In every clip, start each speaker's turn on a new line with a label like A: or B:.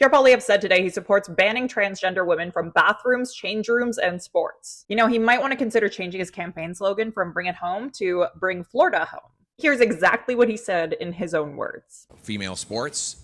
A: Pierre Poilievre said today he supports banning transgender women from bathrooms, change rooms, and sports. You know, he might want to consider changing his campaign slogan from Bring It Home to Bring Florida Home. Here's exactly what he said in his own words.
B: Female sports,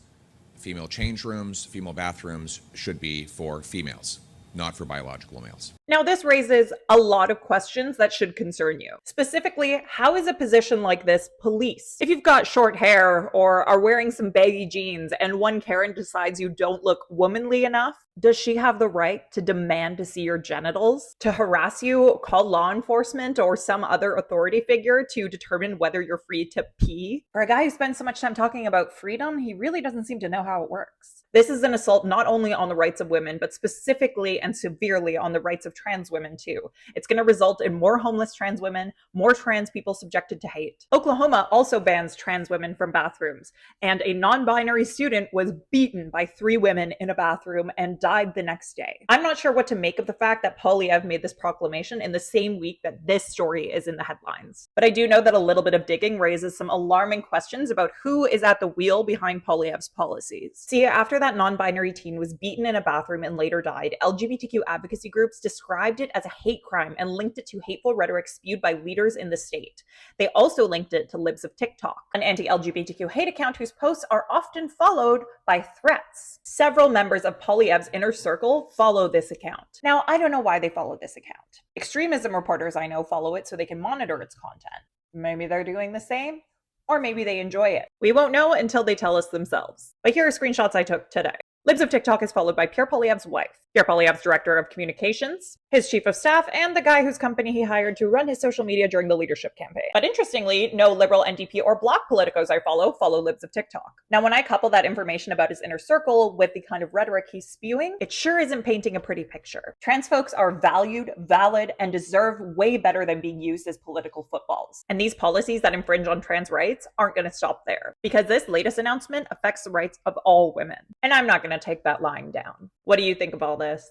B: female change rooms, female bathrooms should be for females, not for biological males.
A: Now, this raises a lot of questions that should concern you. Specifically, how is a position like this policed? If you've got short hair or are wearing some baggy jeans and one Karen decides you don't look womanly enough, does she have the right to demand to see your genitals? To harass you, call law enforcement or some other authority figure to determine whether you're free to pee? For a guy who spends so much time talking about freedom, he really doesn't seem to know how it works. This is an assault not only on the rights of women, but specifically and severely on the rights of trans women too. It's going to result in more homeless trans women, more trans people subjected to hate. Oklahoma also bans trans women from bathrooms, and a non-binary student was beaten by 3 women in a bathroom and died the next day. I'm not sure what to make of the fact that Poilievre made this proclamation in the same week that this story is in the headlines. But I do know that a little bit of digging raises some alarming questions about who is at the wheel behind Poilievre's policies. See, after that non-binary teen was beaten in a bathroom and later died, LGBTQ advocacy groups described it as a hate crime and linked it to hateful rhetoric spewed by leaders in the state. They also linked it to Libs of TikTok, an anti-LGBTQ hate account whose posts are often followed by threats. Several members of Poilievre's inner circle follow this account. Now, I don't know why they follow this account. Extremism reporters I know follow it so they can monitor its content. Maybe they're doing the same, or maybe they enjoy it. We won't know until they tell us themselves. But here are screenshots I took today. Libs of TikTok is followed by Pierre Poilievre's wife, Pierre Poilievre's director of communications, his chief of staff, and the guy whose company he hired to run his social media during the leadership campaign. But interestingly, no liberal, NDP, or bloc politicos I follow Libs of TikTok. Now, when I couple that information about his inner circle with the kind of rhetoric he's spewing, it sure isn't painting a pretty picture. Trans folks are valued, valid, and deserve way better than being used as political footballs. And these policies that infringe on trans rights aren't going to stop there, because this latest announcement affects the rights of all women. And I'm not going to take that lying down. What do you think of all this?